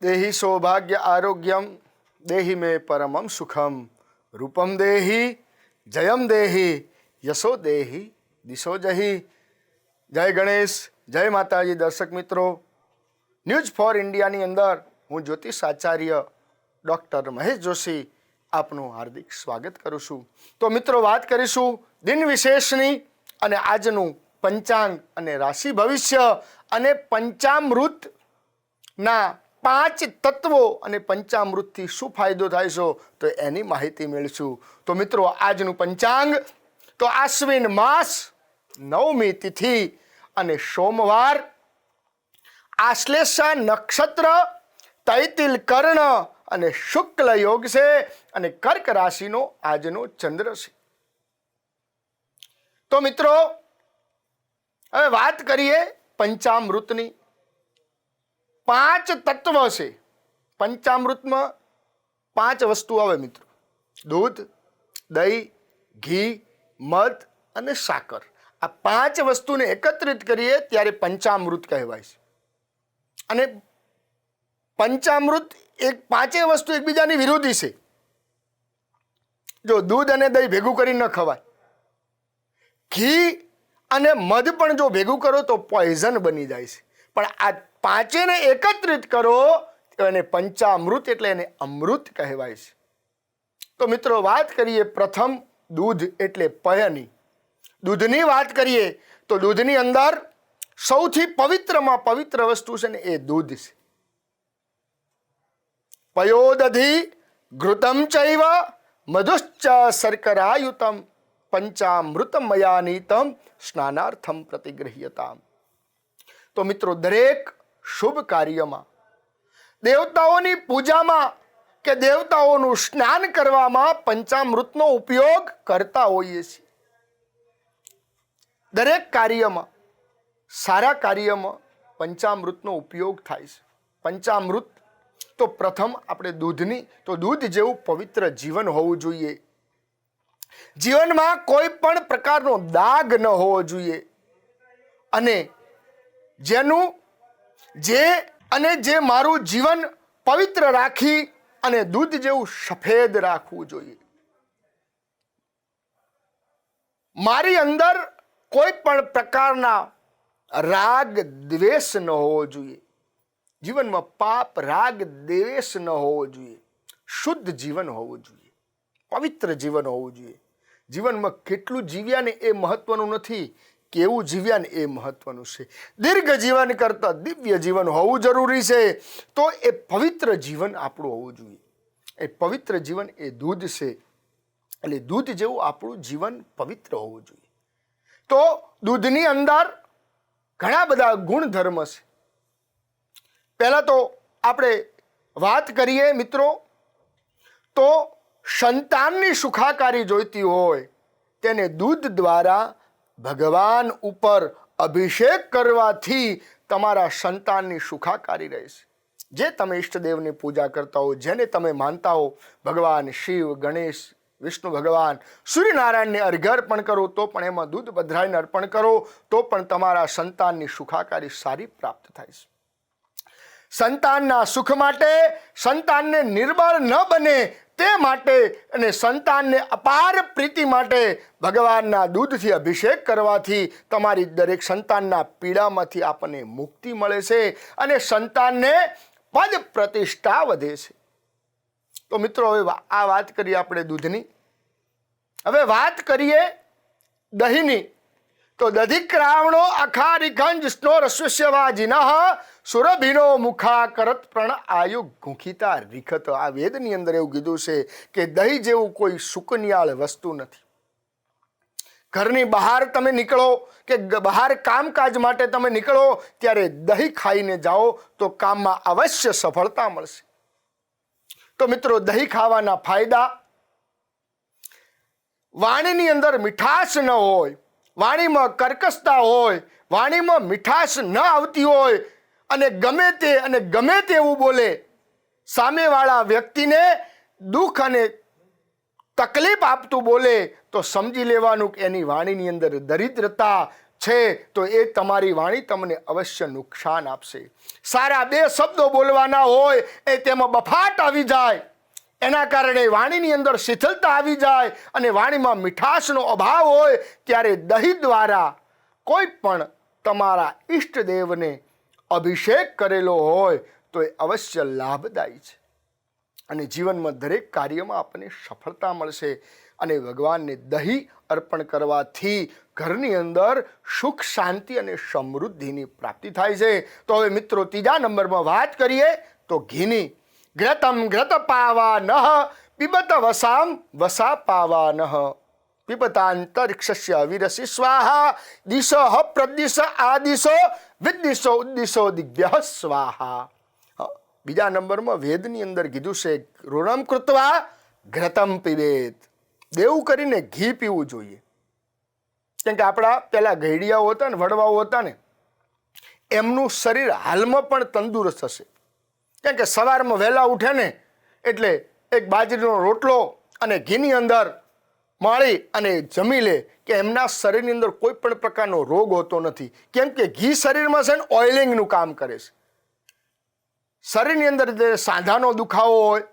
देहि सौभाग्य आरोग्यम देहि मे परमम सुखम रूपम देहि जयम देहि यशो देहि दिशो जहि। जय गणेश, जय माताजी। दर्शक मित्रों, न्यूज फॉर इंडिया ની અંદર હું જ્યોતિષ આચાર્ય ડોક્ટર મહેશ જોશી આપનું હાર્દિક સ્વાગત કરું છું। તો મિત્રો, વાત કરીશું દિન વિશેષની અને આજનું પંચાંગ અને રાશિ ભવિષ્ય અને પંચામૃતના 5 તત્વો અને પંચામૃતથી શું ફાયદો થાય છે તો એની માહિતી મેળવીશું। તો મિત્રો, આજનું પંચાંગ તો આશ્વિન માસ 9મી તિથિ અને સોમવાર, આશ્લેષા નક્ષત્ર, તૈતિલ કર્ણ અને શુક્લ યોગ છે અને કર્ક રાશિનો આજનો ચંદ્ર છે। તો મિત્રો, હવે વાત કરીએ પંચામૃતની। 5 તત્વ છે પંચામૃતમાં। 5 વસ્તુ આવે મિત્રો: દૂધ, દહીં, ઘી, મધ અને સાકર। આ 5 વસ્તુને એકત્રિત કરીએ ત્યારે પંચામૃત કહેવાય છે। અને પંચામૃત એક 5 વસ્તુ એકબીજાની વિરોધી છે। જો દૂધ અને દહીં ભેગું કરીને ન ખવાય, ઘી અને મધ પણ જો ભેગું કરો તો પોઈઝન બની જાય છે, પણ આ 5ને એકત્રિત કરો એને પંચામૃત એટલે એને અમૃત કહેવાય છે। તો મિત્રો, વાત કરીએ પ્રથમ દૂધ એટલે પયની। દૂધની વાત કરીએ તો દૂધની અંદર સૌથી પવિત્રમાં પવિત્ર વસ્તુ છે ને એ દૂધ છે। પયોદધિ ઘૃતમ ચૈવ મધુશ્ચ શર્કરાયુતમ પંચામૃતમયાનીતમ સ્નાનાર્થમ પ્રતિગૃહ્યતામ। તો મિત્રો, દરેક શુભ કાર્યમાં, દેવતાઓની પૂજામાં કે દેવતાઓનું સ્નાન કરવામાં પંચામૃતનો ઉપયોગ કરતા હોઈએ છીએ। દરેક કાર્યમાં, સારા કાર્યમાં પંચામૃતનો ઉપયોગ થાય છે। પંચામૃત તો પ્રથમ આપણે દૂધની, તો દૂધ જેવું પવિત્ર જીવન હોવું જોઈએ। જીવનમાં કોઈ પણ પ્રકારનો દાગ ન હોવો જોઈએ અને જે મારું જીવન પવિત્ર રાખી અને દૂધ જેવું સફેદ રાખવું જોઈએ। મારી અંદર કોઈ પણ પ્રકારના રાગ દ્વેષ ન હોવો જોઈએ। જીવનમાં પાપ, રાગ, દ્વેષ ન હોવો જોઈએ। શુદ્ધ જીવન હોવું જોઈએ, પવિત્ર જીવન હોવું જોઈએ। જીવનમાં કેટલું જીવ્યા ને એ મહત્વનું નથી, કેવું જીવ્યા ને એ મહત્વનું છે। દીર્ઘ જીવન કરતા દિવ્ય જીવન હોવું જરૂરી છે। તો એ પવિત્ર જીવન આપણું હોવું જોઈએ। એ પવિત્ર જીવન એ દૂધ છે, એટલે દૂધ જેવું આપણું જીવન પવિત્ર હોવું જોઈએ। તો દૂધની અંદર ઘણા બધા ગુણધર્મ છે। પહેલા તો આપણે વાત કરીએ મિત્રો, તો સંતાનની સુખાકારી જોઈતી હોય તેને દૂધ દ્વારા ભગવાન ઉપર અભિષેક કરવાથી તમારા સંતાનની સુખાકારી રહેશે। જે તમે ઈષ્ટદેવની પૂજા કરતા હો, જેને તમે માનતા હો, ભગવાન શિવ, ગણેશ, વિષ્ણુ ભગવાન, સૂર્યનારાયણને અર્ઘ્ય અર્પણ કરો તો પણ એમાં દૂધ પધરાવીને અર્પણ કરો તો પણ તમારા સંતાનની સુખાકારી સારી પ્રાપ્ત થાય છે। સંતાનના સુખ માટે, સંતાનને નિર્બળ ન બને તે માટે અને સંતાનને અપાર પ્રીતિ માટે ભગવાનના દૂધથી અભિષેક કરવાથી તમારી દરેક સંતાનના પીડામાંથી આપણને મુક્તિ મળે છે અને સંતાનને પદ પ્રતિષ્ઠા વધે છે। તો મિત્રો, હવે આ વાત કરીએ આપણે દૂધની। હવે વાત કરીએ દહીંની। તો દધિક્રાવણો અખારિખંજ સ્નો રસ્વસ્ય વાજિનઃ સુરભિનો મુખા કરત પ્રણ આયુ ગુંખિતા રીખત। આ વેદની અંદર એવું કીધું છે કે દહીં જેવું કોઈ સુકન્યાળ વસ્તુ નથી। ઘરની બહાર તમે નીકળો કે બહાર કામકાજ માટે તમે નીકળો ત્યારે દહીં ખાઈને જાઓ તો કામમાં અવશ્ય સફળતા મળશે। તો મિત્રો, દહીં ખાવાના ફાયદા: વાણીની અંદર મીઠાશ ન હોય, વાણીમાં કર્કશતા હોય, વાણીમાં મીઠાશ ન આવતી હોય અને ગમે તેવું બોલે, સામેવાળા વ્યક્તિને દુઃખ અને તકલીફ આપતું બોલે તો સમજી લેવાનું કે એની વાણીની અંદર દરિદ્રતા, છે તો એ તમારી વાણી તમને અવશ્ય નુકસાન આપશે. સારા 2 શબ્દો બોલવાના હોય એ તેમાં બફાટ આવી જાય, એના કારણે વાણીની અંદર શીતળતા આવી જાય અને વાણીમાં મીઠાશનો અભાવ હોય, ત્યારે દહીં દ્વારા કોઈ પણ તમારા ઈષ્ટદેવને અભિષેક કરેલો હોય તો એ અવશ્ય લાભદાયી છે અને જીવનમાં દરેક કાર્યમાં આપણને સફળતા મળશે. અને ભગવાનને દહીં અર્પણ કરવાથી ઘરની અંદર સુખ, શાંતિ અને સમૃદ્ધિની પ્રાપ્તિ થાય છે. તો હવે મિત્રો ત્રીજા નંબરમાં વાત કરીએ તો ઘીની. ઘૃતમ ઘૃત પાવાનઃ પિબત વસામ વસા પાવાનઃ પિબતાંતરિક્ષસ્ય વિરસી સ્વાહા દિશો પ્રદિશ આદિશો વિદિશો ઉદ્દિશો દિગ્ભ્ય સ્વાહા. બીજા નંબરમાં વેદની અંદર કીધું છે ઋણમ કૃત્વા ઘૃતમ પીબેત. દેવું કરીને ઘી પીવું જોઈએ. કેમ કે આપણા પેલા ઘેડિયાઓ હતા ને, વડવાઓ હતા ને, એમનું શરીર હાલમાં પણ તંદુરસ્ત હશે. કેમ કે સવારમાં વહેલા ઉઠે ને એટલે એક બાજરીનો રોટલો અને ઘીની અંદર માળી અને જમી લે કે એમના શરીરની અંદર કોઈ પણ પ્રકારનો રોગ હોતો નથી. કેમ કે ઘી શરીરમાં છે ને ઓઇલિંગનું કામ કરે છે. શરીરની અંદર જે સાંધાનો દુખાવો હોય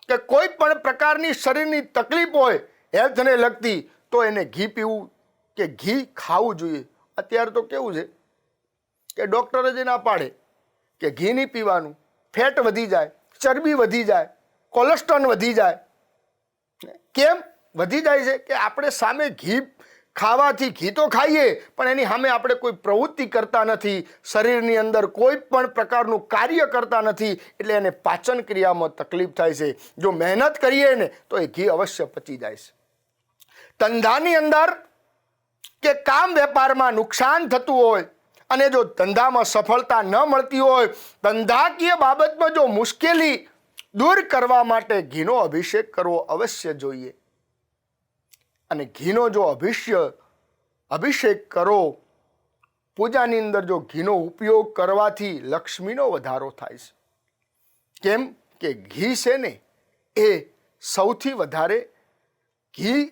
કે કોઈ પણ પ્રકારની શરીરની તકલીફ હોય હેલ્થને લગતી, તો એને ઘી પીવું કે ઘી ખાવું જોઈએ. અત્યારે તો કેવું છે કે ડૉક્ટરે જ ના પાડે કે ઘી નહીં પીવાનું, ફેટ વધી જાય, ચરબી વધી જાય, કોલેસ્ટ્રોલ વધી જાય. કેમ વધી જાય છે? કે આપણે સામે ઘી ખાવાથી, ઘી તો ખાઈએ પણ એની સામે આપણે કોઈ પ્રવૃત્તિ કરતા નથી, શરીરની અંદર કોઈ પણ પ્રકારનું કાર્ય કરતા નથી, એટલે એને પાચન ક્રિયામાં તકલીફ થાય છે. જો મહેનત કરીએ ને તો એ ઘી અવશ્ય પચી જાય છે. ધંધાની અંદર કે કામ વેપારમાં નુકસાન થતું હોય અને જો ધંધામાં સફળતા ન મળતી હોય, ધંધાકીય બાબતમાં જો મુશ્કેલી દૂર કરવા માટે ઘીનો અભિષેક કરવો અવશ્ય જોઈએ. અને ઘીનો જો અભિષેક કરો, પૂજાની અંદર જો ઘીનો ઉપયોગ કરવાથી લક્ષ્મીનો વધારો થાય છે. કેમ કે ઘી છે ને એ સૌથી વધારે ઘી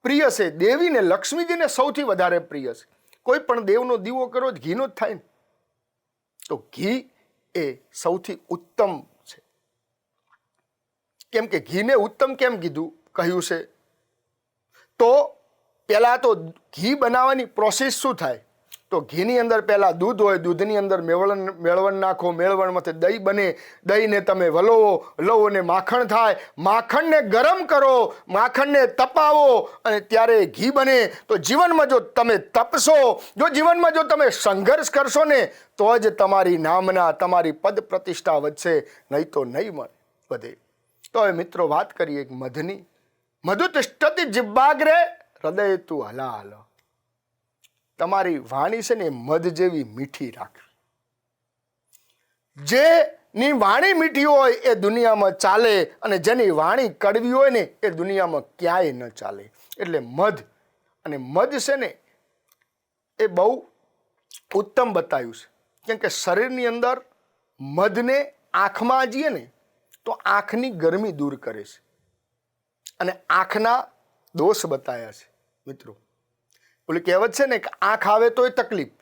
પ્રિય છે. દેવીને, લક્ષ્મીજીને સૌથી વધારે પ્રિય છે. કોઈ પણ દેવનો દીવો કરો ઘીનો જ થાય ને, તો ઘી એ સૌથી ઉત્તમ છે. કેમ કે ઘીને ઉત્તમ કેમ કહ્યું છે? તો પહેલાં તો ઘી બનાવવાની પ્રોસેસ શું થાય? તો ઘીની અંદર પહેલાં દૂધ હોય, દૂધની અંદર મેળવણ નાખો, મેળવણમાંથી દહીં બને, દહીંને તમે વલોવો, લવો ને માખણ થાય, માખણને ગરમ કરો, માખણને તપાવો અને ત્યારે ઘી બને. તો જીવનમાં જો તમે તપશો, જીવનમાં જો તમે સંઘર્ષ કરશો ને તો જ તમારી નામના, તમારી પદ પ્રતિષ્ઠા વધશે, નહીં તો નહીં વધે. તો હવે મિત્રો વાત કરીએ મધની. મધુ તિષ્ઠતિ જિહ્વાગ્રે હૃદય તું હલાહલ. તમારી વાણી છે ને મધ જેવી મીઠી રાખવી. જેની વાણી મીઠી હોય એ દુનિયામાં ચાલે અને જેની વાણી કડવી હોય ને એ દુનિયામાં ક્યાંય ન ચાલે. એટલે મધ, અને મધ છે ને એ બહુ ઉત્તમ બતાવ્યું છે. કેમ કે શરીરની અંદર મધને આંખમાં જઈએ ને તો આંખની ગરમી દૂર કરે છે અને આંખના દોષ બતાવ્યા છે. મિત્રો ઓલી કહેવત છે ને કે આંખ આવે તોય તકલીફ,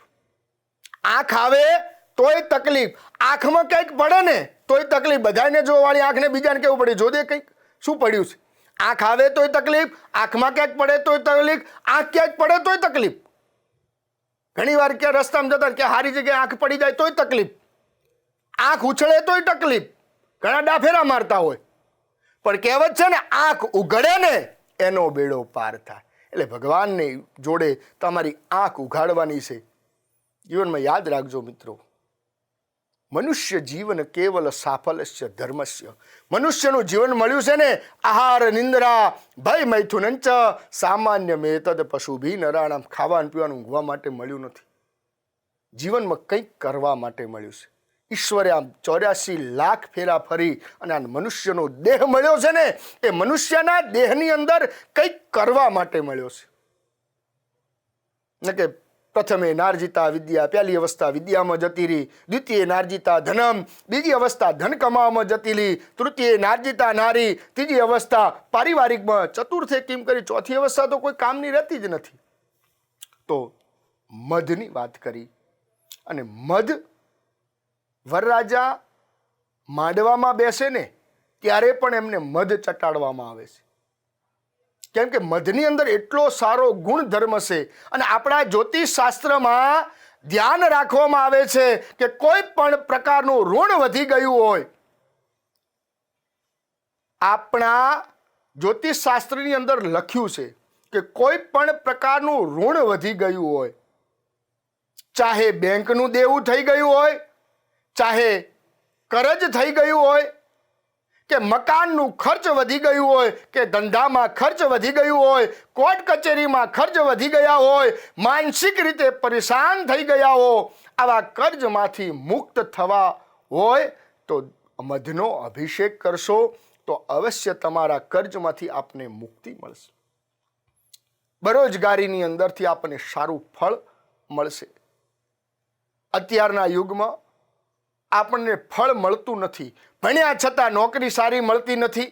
આંખ આવે તોય તકલીફ, આંખમાં કંઈક પડે ને તોય તકલીફ. બધાને જોવાળી આંખને બીજાને કેવું પડે, જોદે કંઈક શું પડ્યું છે. આંખ આવે તોય તકલીફ, આંખમાં ક્યાંક પડે તોય તકલીફ, આંખ ક્યાંક પડે તોય તકલીફ. ઘણી વાર ક્યાં રસ્તામાં જતા ક્યાં સારી જગ્યાએ આંખ પડી જાય તોય તકલીફ, આંખ ઉછળે તોય તકલીફ. ઘણા ડાફેરા મારતા હોય પણ કહેવત છે ને આંખ ઉઘડે ને એનો બેડો પાર થાય. એટલે ભગવાનની જોડે તમારી આંખ ઉઘાડવાની છે. જીવનમાં યાદ રાખજો મિત્રો, મનુષ્ય જીવન કેવલ સાફલ્ય ધર્મસ્ય. મનુષ્યનું જીવન મળ્યું છે ને આહાર નિંદ્રા ભય મૈથુનંચ સામાન્ય મેતદ પશુભી નરાણામ. ખાવાનું પીવાનું ઊંઘવા માટે મળ્યું નથી, જીવનમાં કંઈક કરવા માટે મળ્યું છે. ઈશ્વરે આમ 84 લાખ ફેરા ફરી અને આ મનુષ્યનો દેહ મળ્યો છે ને એ મનુષ્યના દેહની અંદર કંઈક કરવા માટે મળ્યો છે. કે પ્રથમે નાર્જિતા વિદ્યા, પહેલી અવસ્થા વિદ્યામાં જતી રહી, દ્વિતીય નાર્જિતા ધનમ, બીજી અવસ્થા ધન કમાવામાં જતી રહી, તૃતીય નાર્જિતા નારી, ત્રીજી અવસ્થા પારિવારિકમાં, ચતુર્થે કેમ કરી ચોથી અવસ્થા તો કોઈ કામની રહેતી જ નથી. તો મધની વાત કરી. અને મધ વરરાજા માંડવામાં બેસે ને ત્યારે પણ એમને મધ ચટાડવામાં આવે છે, કેમ કે મધની અંદર એટલો સારો ગુણધર્મ છે. અને આપણા જ્યોતિષ શાસ્ત્રમાં ધ્યાન રાખવામાં આવે છે કે કોઈ પણ પ્રકારનું ઋણ વધી ગયું હોય, આપણા જ્યોતિષ શાસ્ત્રની અંદર લખ્યું છે કે કોઈ પણ પ્રકારનું ઋણ વધી ગયું હોય, ચાહે બેંકનું દેવું થઈ ગયું હોય, ચાહે કરજ થઈ ગયું હોય, કે મકાનનું ખર્ચ વધી ગયું હોય, કે ધંધામાં ખર્ચ વધી ગયું હોય, કોર્ટ કચેરીમાં ખર્ચ વધી ગયા હોય, માનસિક રીતે પરેશાન થઈ ગયા હો, આવા કર્જમાંથી મુક્ત થવા હોય તો મધનો અભિષેક કરશો તો અવશ્ય તમારા કર્જમાંથી આપને મુક્તિ મળશે. બેરોજગારીની અંદરથી આપણને સારું ફળ મળશે. અત્યારના યુગમાં આપણને ફળ મળતું નથી, ભણ્યા છતાં નોકરી સારી મળતી નથી.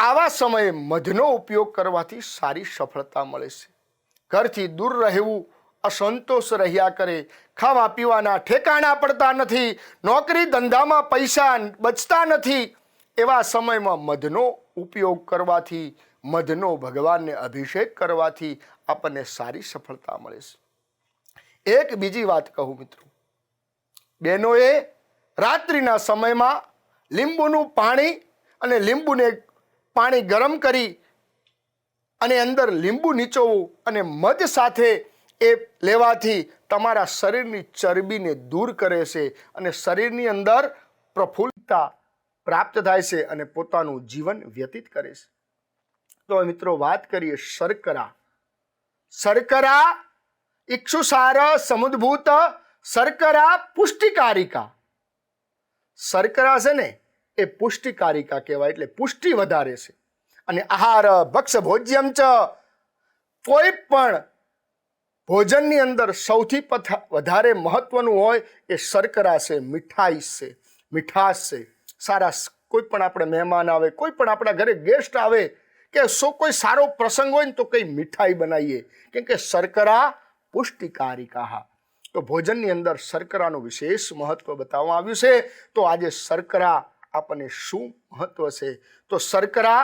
આવા સમયે મધનો ઉપયોગ કરવાથી સારી સફળતા મળે છે. ઘરથી દૂર રહેવું, અસંતોષ રહ્યા કરે, ખાવા પીવાના ઠેકાણા પડતા નથી, નોકરી ધંધામાં પૈસા બચતા નથી, એવા સમયમાં મધનો ઉપયોગ કરવાથી, મધનો ભગવાનને અભિષેક કરવાથી આપણને સારી સફળતા મળે છે. એક બીજી વાત કહું મિત્રો, બહેનોએ રાત્રિના સમયમાં લીંબુનું પાણી અને લીંબુને પાણી ગરમ કરી અને અંદર લીંબુ નીચોવું અને મધ સાથે એ લેવાથી તમારા શરીરની ચરબીને દૂર કરે છે અને શરીરની અંદર પ્રફુલ્લતા પ્રાપ્ત થાય છે અને પોતાનું જીવન વ્યતીત કરે છે. તો મિત્રો વાત કરીએ શર્કરા. શર્કરા ઇક્ષુસાર સમુદ્ભૂત શર્કરા પુષ્ટિકારિકા. શર્કરા છે ને એ પુષ્ટિકારિકા કહેવાય, એટલે પુષ્ટિ વધારે છે. અને આહાર ભક્ષ ભોજ્યમ ચ, કોઈ પણ ભોજનની અંદર સૌથી વધારે મહત્વનું હોય એ શર્કરા છે, મીઠાઈ છે, મીઠાશ છે. સારા કોઈ પણ આપણે મહેમાન આવે, કોઈ પણ આપણા ઘરે ગેસ્ટ આવે, કે કોઈ સારો પ્રસંગ હોય ને તો કઈ મીઠાઈ બનાવીએ, કેમ કે શર્કરા પુષ્ટિકારિકા. તો ભોજનની અંદર શર્કરાનું વિશેષ મહત્વ બતાવવામાં આવ્યું છે. તો આજે શર્કરા આપણને શું મહત્વ છે? તો શર્કરા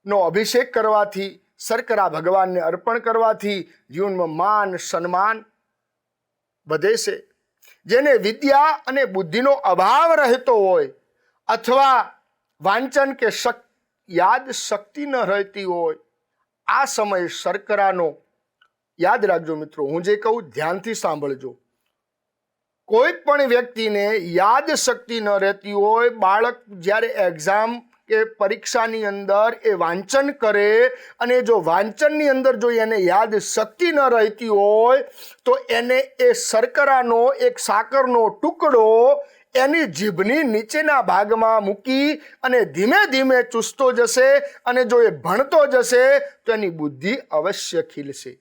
નો અભિષેક કરવાથી, શર્કરા ભગવાનને અર્પણ કરવાથી જીવનમાં માન સન્માન વધે છે. જેને વિદ્યા અને બુદ્ધિનો અભાવ રહેતો હોય, અથવા વાંચન કે યાદ શક્તિ ન રહેતી હોય, આ સમયે શર્કરાનો યાદ રાખજો મિત્રો, હું જે કહું ધ્યાનથી સાંભળજો. કોઈ પણ વ્યક્તિને યાદ શક્તિ ન રહેતી હોય, બાળક જ્યારે એક્ઝામ કે પરીક્ષાની અંદર એ વાંચન કરે અને જો વાંચનની અંદર જો એને યાદ શક્તિ ન રહેતી હોય તો એને એ શર્કરાનો એક સાકરનો ટુકડો એની જીભની નીચેના ભાગમાં મૂકી અને ધીમે ધીમે ચૂસતો જશે. અને જો એ ભણતો જશે તો એની બુદ્ધિ અવશ્ય ખીલશે,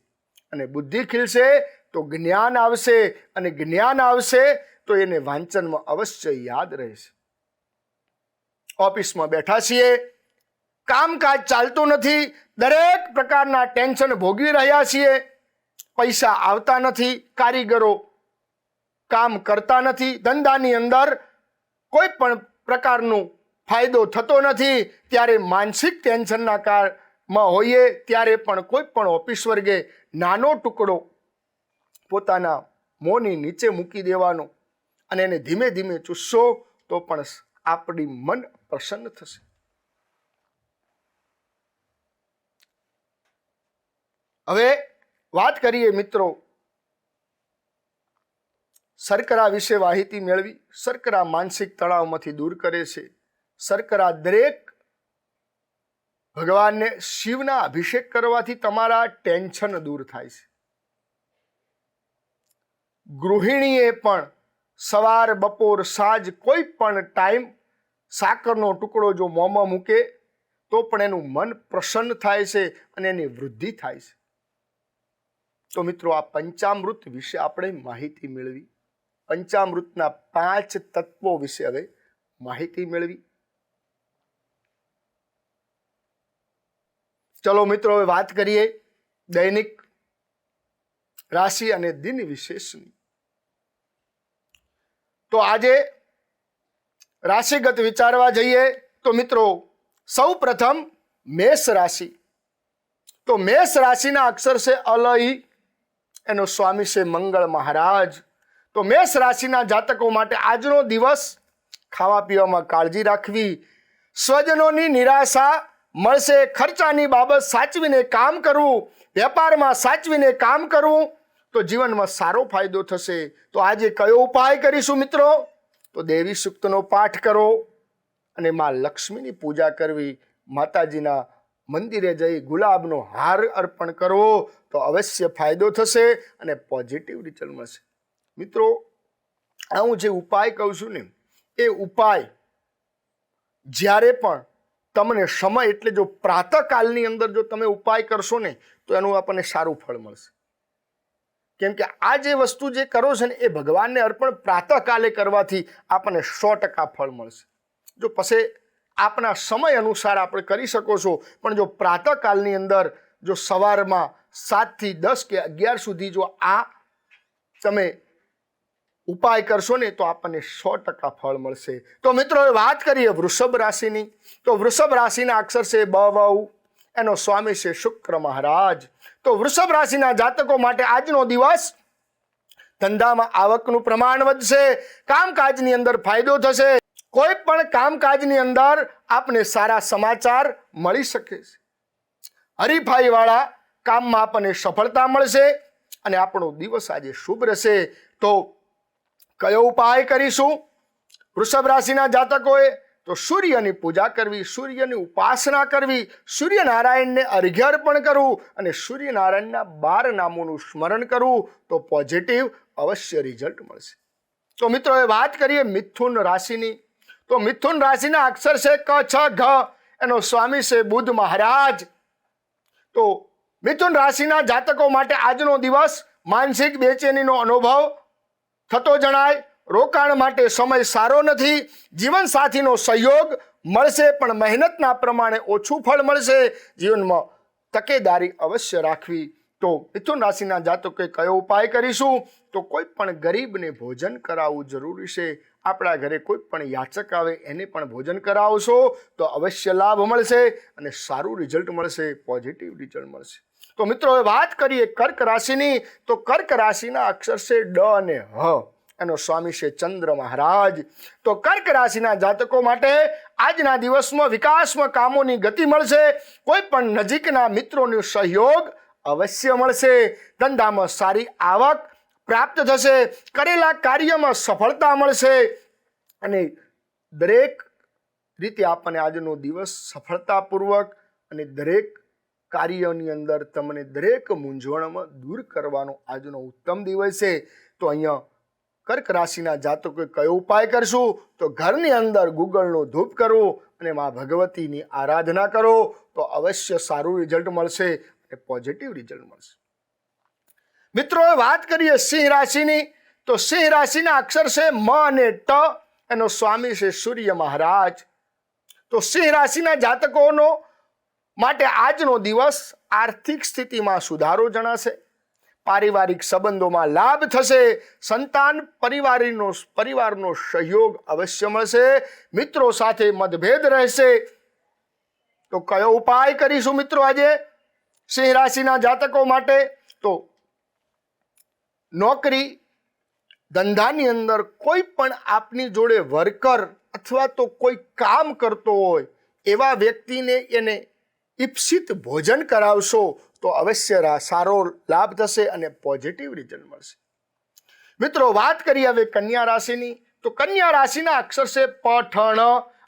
અને બુદ્ધિ ખીલશે તો જ્ઞાન આવશે, અને જ્ઞાન આવશે તો એને વાંચનમાં અવશ્ય યાદ રહેશે. ઓફિસમાં બેઠા છીએ, કામકાજ ચાલતું નથી, દરેક પ્રકારના ટેન્શન ભોગવી રહ્યા છીએ, પૈસા આવતા નથી, કારીગરો કામ કરતા નથી, ધંધાની અંદર કોઈ પણ પ્રકારનો ફાયદો થતો નથી, ત્યારે માનસિક ટેન્શનના કારણમાં હોઈએ ત્યારે પણ કોઈ પણ ઓફિસ વર્ગે નાનો ટુકડો પોતાના મોંની નીચે મૂકી દેવાનો અને એને ધીમે ધીમે ચૂસશો તો પણ આપણી મન પ્રસન્ન થશે. હવે વાત કરીએ મિત્રો શર્કરા વિશે માહિતી મેળવી. શર્કરા માનસિક તણાવમાંથી દૂર કરે છે. શર્કરા દરેક ભગવાનને શિવના અભિષેક કરવાથી તમારા ટેન્શન દૂર થાય છે. ગૃહિણીએ પણ સવાર બપોર સાંજ કોઈ પણ ટાઈમ સાકરનો ટુકડો જો મોંમાં મૂકે તો પણ એનું મન પ્રસન્ન થાય છે અને એની વૃદ્ધિ થાય છે. તો મિત્રો આ પંચામૃત વિશે આપણે માહિતી મેળવી. પંચામૃતના 5 તત્વો વિશે હવે માહિતી મેળવી. ચલો મિત્રો હવે વાત કરીએ દૈનિક રાશિ અને દિન વિશેષની. તો આજે રાશિગત વિચારવા જઈએ તો મિત્રો સૌ પ્રથમ મેષ રાશિ. તો મેષ રાશિના અક્ષર છે અલઈ, એનો સ્વામી છે મંગળ મહારાજ. તો મેષ રાશિના જાતકો માટે આજનો દિવસ ખાવા પીવામાં કાળજી રાખવી, સ્વજનોની નિરાશા મળશે, ખર્ચાની બાબત સાચવીને કામ કરવું, વેપારમાં સાચવીને કામ કરવું તો જીવનમાં સારો ફાયદો થશે. તો આજે કયો ઉપાય કરીશું મિત્રો? તો દેવી સૂક્તનો પાઠ કરો અને માં લક્ષ્મીની પૂજા કરવી. માતાજીના મંદિરે જઈ ગુલાબનો હાર અર્પણ કરવો તો અવશ્ય ફાયદો થશે અને પોઝિટિવ રિઝલ્ટ મળશે. મિત્રો, આ હું જે ઉપાય કહું છું ને, એ ઉપાય જ્યારે પણ તમને સમય એટલે જો પ્રાતઃકાલની અંદર જો તમે ઉપાય કરશો ને તો એનું આપણને સારું ફળ મળશે. કેમ કે આ જે વસ્તુ જે કરો છો ને એ ભગવાનને અર્પણ પ્રાતઃકાલે કરવાથી આપણને 100% ફળ મળશે. જો પછી આપણા સમય અનુસાર આપણે કરી શકો છો, પણ જો પ્રાતઃકાલની અંદર જો સવારમાં 7 થી 10 કે 11 સુધી જો આ તમે ઉપાય કરશો ને તો આપણને 100% ફળ મળશે. તો મિત્રો વાત કરીએ વૃષભ રાશિની. તો વૃષભ રાશિના અક્ષર છે બ વ ઉ, એનો સ્વામી છે શુક્ર મહારાજ. તો વૃષભ રાશિના જાતકો માટે આજનો દિવસ ધંધામાં આવકનું પ્રમાણ વધશે, કામકાજની અંદર ફાયદો થશે, કોઈ પણ કામકાજની અંદર આપને સારા સમાચાર મળી શકે છે, હરીફાઈ વાળા કામમાં આપણને સફળતા મળશે અને આપણો દિવસ આજે શુભ રહેશે. તો કયો ઉપાય કરીશું વૃષભ રાશિના જાતકોએ? તો સૂર્યની પૂજા કરવી, સૂર્યની ઉપાસના કરવી, સૂર્યનારાયણને અર્ઘ્ય અર્પણ કરવું અને સૂર્યનારાયણના 12 નામોનું સ્મરણ કરવું તો પોઝિટિવ અવશ્ય રિઝલ્ટ મળશે. તો મિત્રો એ વાત કરીએ મિથુન રાશિની. તો મિથુન રાશિના અક્ષર છે ક છ ઘ, એનો સ્વામી છે બુધ મહારાજ. તો મિથુન રાશિના જાતકો માટે આજનો દિવસ માનસિક બેચેનીનો અનુભવ થતો જણાય, રોકાણ માટે સમય સારો નથી, જીવનસાથીનો સહયોગ મળશે પણ મહેનતના પ્રમાણે ઓછું ફળ મળશે, જીવનમાં તકેદારી અવશ્ય રાખવી. તો મિથુન રાશિના જાતકોએ કયો ઉપાય કરીશું? તો કોઈ પણ ગરીબને ભોજન કરાવવું જરૂરી છે. આપણા ઘરે કોઈ પણ યાચક આવે એને પણ ભોજન કરાવશો તો અવશ્ય લાભ મળશે અને સારું રિઝલ્ટ મળશે, પોઝિટિવ રિઝલ્ટ મળશે. તો મિત્રો વાત કરીએ કર્ક રાશિની. તો કર્ક રાશિના અક્ષર છે ડ અને હ, એનો સ્વામી છે ચંદ્ર મહારાજ. તો કર્ક રાશિના જાતકો માટે આજના દિવસમાં વિકાસમાં કામોની ગતિ મળશે, કોઈ પણ નજીકના મિત્રોનો સહયોગ અવશ્ય મળશે, ધંધામાં સારી આવક પ્રાપ્ત થશે, કરેલા કાર્યમાં સફળતા મળશે અને દરેક રીતે આપણને આજનો દિવસ સફળતાપૂર્વક અને દરેક કાર્યની અંદર તમને દરેક મૂંઝવણમાં દૂર કરવાનો આજનો ઉત્તમ દિવસ છે. તો અહીંયા કર્ક રાશિના જાતકોએ કયો ઉપાય કરશું? તો ઘરની અંદર ગુગળનો ધૂપ કરવો અને મા ભગવતીની આરાધના કરો તો અવશ્ય સારું રિઝલ્ટ મળશે અને પોઝિટિવ રિઝલ્ટ મળશે. મિત્રો વાત કરીએ સિંહ રાશિની. તો સિંહ રાશિના અક્ષર છે મ અને ટ, એનો સ્વામી છે સૂર્ય મહારાજ. તો સિંહ રાશિના જાતકોનો માટે આજનો દિવસ આર્થિક સ્થિતિમાં સુધારો જણાશે, પારિવારિક સંબંધોમાં લાભ થશે, સંતાન પરિવારનો સહયોગ અવશ્ય મળશે, મિત્રો સાથે મતભેદ રહેશે. તો કયો ઉપાય કરીશું મિત્રો આજે સિંહ રાશિના જાતકો માટે? તો નોકરી ધંધાની અંદર કોઈ પણ આપની જોડે વર્કર અથવા તો કોઈ કામ કરતો હોય એવા વ્યક્તિને એને ઈપ્સિત ભોજન કરાવશો તો અવશ્ય સારો લાભ થશે અને પોઝિટિવ રિઝલ્ટ મળશે. મિત્રો વાત કરીએ હવે કન્યા રાશિની. તો કન્યા રાશિના અક્ષર છે પ ઠ ણ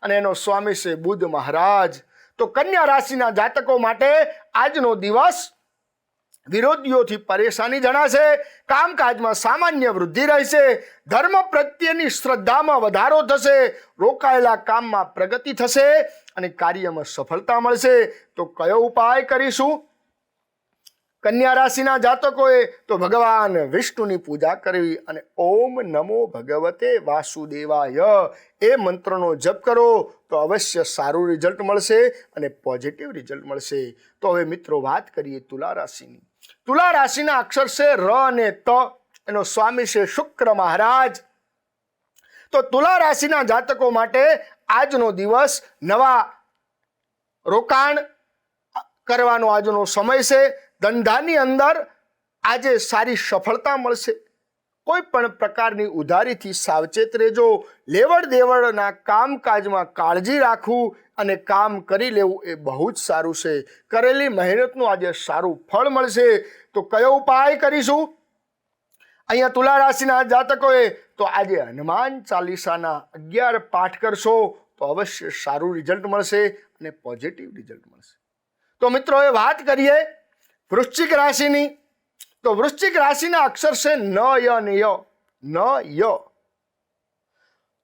અને એનો સ્વામી છે બુધ મહારાજ. તો કન્યા રાશિના જાતકો માટે આજનો દિવસ વિરોધીઓથી પરેશાની જણાશે, કામકાજમાં સામાન્ય વૃદ્ધિ રહેશે, ધર્મ પ્રત્યેની શ્રદ્ધામાં વધારો થશે, રોકાયેલા કામમાં પ્રગતિ થશે અને કાર્યમાં સફળતા મળશે. તો કયો ઉપાય કરીશું કન્યા રાશિના જાતકોએ? તો ભગવાન વિષ્ણુની પૂજા કરવી અને ઓમ નમો ભગવતે વાસુદેવાય એ મંત્રનો જપ કરો તો અવશ્ય સારું રિઝલ્ટ મળશે અને પોઝિટિવ રિઝલ્ટ મળશે. તો હવે મિત્રો વાત કરીએ તુલા રાશિની. તુલા રાશિના અક્ષર છે ર અને ત, એનો સ્વામી છે શુક્ર મહારાજ. તો તુલા રાશિના જાતકો માટે આજનો દિવસ નવા રોકાણ કરવાનો આજનો સમય છે. ધંધાની અંદર આજે સારી સફળતા મળશે. કોઈ પણ પ્રકારની ઉધારીથી સાવચેત રહેજો. લેવડ દેવડના કામકાજમાં કાળજી રાખવું અને કામ કરી લેવું એ બહુ જ સારું છે. કરેલી મહેનતનું આજે સારું ફળ મળશે. તો કયો ઉપાય કરીશું અહીંયા તુલા રાશિના જાતકોએ? તો આજે હનુમાન ચાલીસાના 11 પાઠ કરશો તો અવશ્ય સારું રિઝલ્ટ મળશે અને પોઝિટિવ રિઝલ્ટ મળશે. તો મિત્રો એ વાત કરીએ વૃશ્ચિક રાશિની. તો વૃશ્ચિક રાશિના અક્ષર છે ન ય અને ય. ન ય.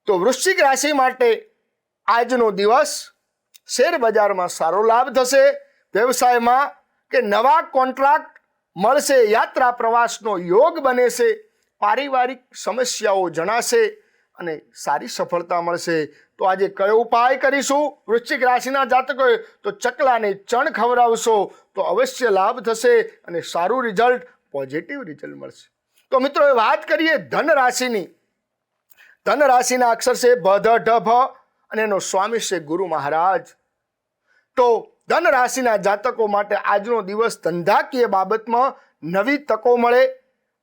તો વૃશ્ચિક રાશિ માટે આજનો દિવસ શેર બજારમાં સારો લાભ થશે. વ્યવસાયમાં કે નવા કોન્ટ્રાક્ટ મળશે. યાત્રા પ્રવાસનો યોગ બને છે. પારિવારિક સમસ્યાઓ જણાશે અને સારી સફળતા મળશે. તો આજે કયો ઉપાય કરીશું વૃશ્ચિક રાશિના જાતકોએ? તો ચકલાને ચણ ખવડાવશો તો અવશ્ય લાભ થશે અને સારું રિઝલ્ટ, પોઝિટિવ રિઝલ્ટ મળશે. તો મિત્રો એ વાત કરીએ ધન રાશિની. ધન રાશિના અક્ષર છે ભ ધ ઢ ભ અને એનો સ્વામી છે ગુરુ મહારાજ. તો ધન રાશિના જાતકો માટે આજનો દિવસ ધંધાકીય બાબતમાં નવી તકો મળે.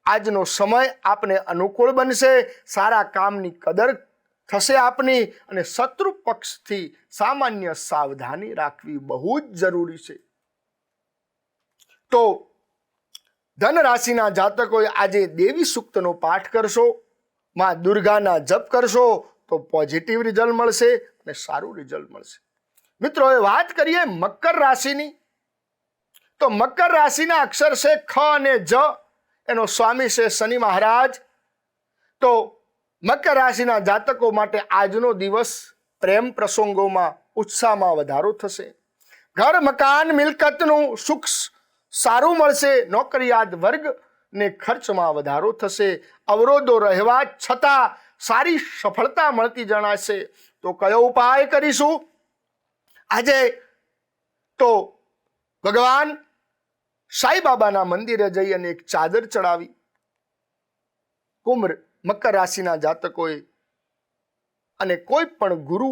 આજનો સમય આપને અનુકૂળ બનશે. સારા કામની કદર થશે આપની અને શત્રુ પક્ષથી સામાન્ય સાવધાની રાખવી બહુ જ જરૂરી છે. તો ધન રાશિના જાતકોએ આજે દેવી સૂક્તનો પાઠ કરશો, માં દુર્ગાના જપ કરશો તો પોઝિટિવ રિઝલ્ટ મળશે અને સારું રિઝલ્ટ મળશે. મિત્રો એ વાત કરીએ મકર રાશિની. તો મકર રાશિના અક્ષર છે ખ અને જ, એનો સ્વામી છે શનિ મહારાજ. તો મકર રાશિના જાતકો માટે આજનો દિવસ પ્રેમ પ્રસંગોમાં ઉત્સાહમાં વધારો થશે. ઘર મકાન મિલકતનું સુખ સારું મળશે. નોકરિયાત વર્ગને ખર્ચમાં વધારો થશે. અવરોધો રહેવા છતાં સારી સફળતા મળતી જણાશે. તો કયો ઉપાય કરીશું આજે? તો ભગવાન સાઈ બાબાના મંદિરે જઈ અને એક ચાદર ચડાવી કુંભ મકર રાશિના જાતકોએ અને કોઈ પણ ગુરુ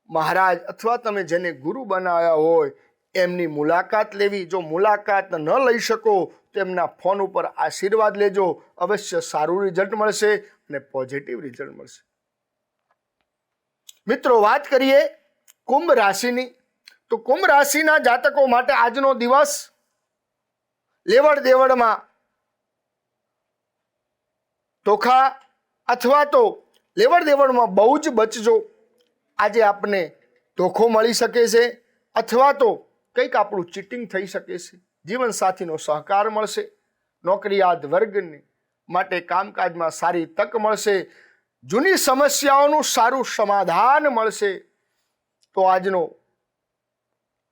મહારાજ અથવા તમે જેને ગુરુ બનાવ્યા હોય એમની મુલાકાત લેવી. જો મુલાકાત ન લઈ શકો તો એમના ફોન ઉપર આશીર્વાદ લેજો. અવશ્ય સારું રિઝલ્ટ મળશે અને પોઝિટિવ રિઝલ્ટ મળશે. મિત્રો વાત કરીએ કુંભ રાશિની. તો કુંભ રાશિના જાતકો માટે આજનો દિવસ લેવડ દેવડમાં ધોખા અથવા તો લેવડ દેવડમાં બહુ જ બચજો. આજે આપને ધોખો મળી શકે છે અથવા તો કંઈક આપણું ચીટિંગ થઈ શકે છે. જીવનસાથીનો સહકાર મળશે. નોકરિયાત વર્ગને માટે કામકાજમાં સારી તક મળશે. જૂની સમસ્યાઓનું સારું સમાધાન મળશે. તો આજનો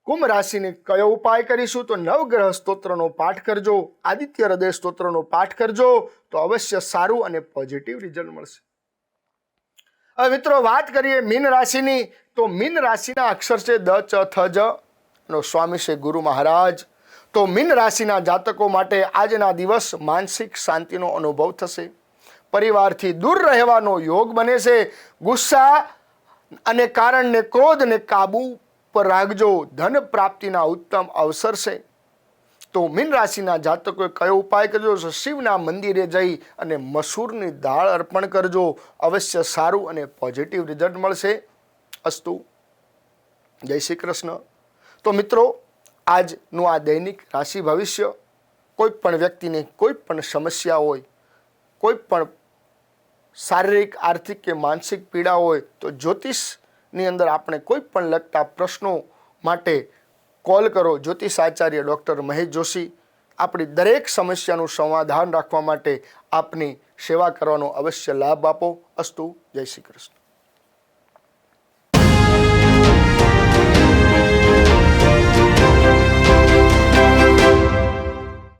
કુંભ રાશિને કયો ઉપાય કરીશું? તો નવગ્રહ સ્તોત્રનો પાઠ કરજો, આદિત્ય હૃદય સ્તોત્રનો પાઠ કરજો તો અવશ્ય સારું અને પોઝિટિવ રિઝલ્ટ મળશે. હવે મિત્રો વાત કરીએ મીન રાશિની. તો મીન રાશિના અક્ષર છે દ ચ થ જ, નો સ્વામી છે ગુરુ મહારાજ. તો મીન રાશિના જાતકો માટે આજના દિવસ માનસિક શાંતિનો અનુભવ થશે. પરિવારથી દૂર રહેવાનો યોગ બને છે. ગુસ્સા અને કારણને ક્રોધને કાબુ પર રાખજો. ધન પ્રાપ્તિના ઉત્તમ અવસર છે. તો મીન રાશિના જાતકોએ કયો ઉપાય કરજો? શિવના મંદિરે જઈ અને મસૂરની દાળ અર્પણ કરજો. અવશ્ય સારું અને પોઝિટિવ રિઝલ્ટ મળશે. અસ્તુ. જય શ્રી કૃષ્ણ. તો મિત્રો આજનું આ દૈનિક રાશિ ભવિષ્ય, કોઈ પણ વ્યક્તિને કોઈ પણ સમસ્યા હોય, કોઈ પણ શારીરિક આર્થિક કે માનસિક પીડા હોય તો જ્યોતિષની અંદર આપણે કોઈ પણ લગતા પ્રશ્નો માટે કોલ કરો. જ્યોતિષ આચાર્ય ડૉક્ટર મહેશ જોશી આપણી દરેક સમસ્યાનું સમાધાન રાખવા માટે આપની સેવા કરવાનો અવશ્ય લાભ આપો. અસ્તુ. જય શ્રી કૃષ્ણ.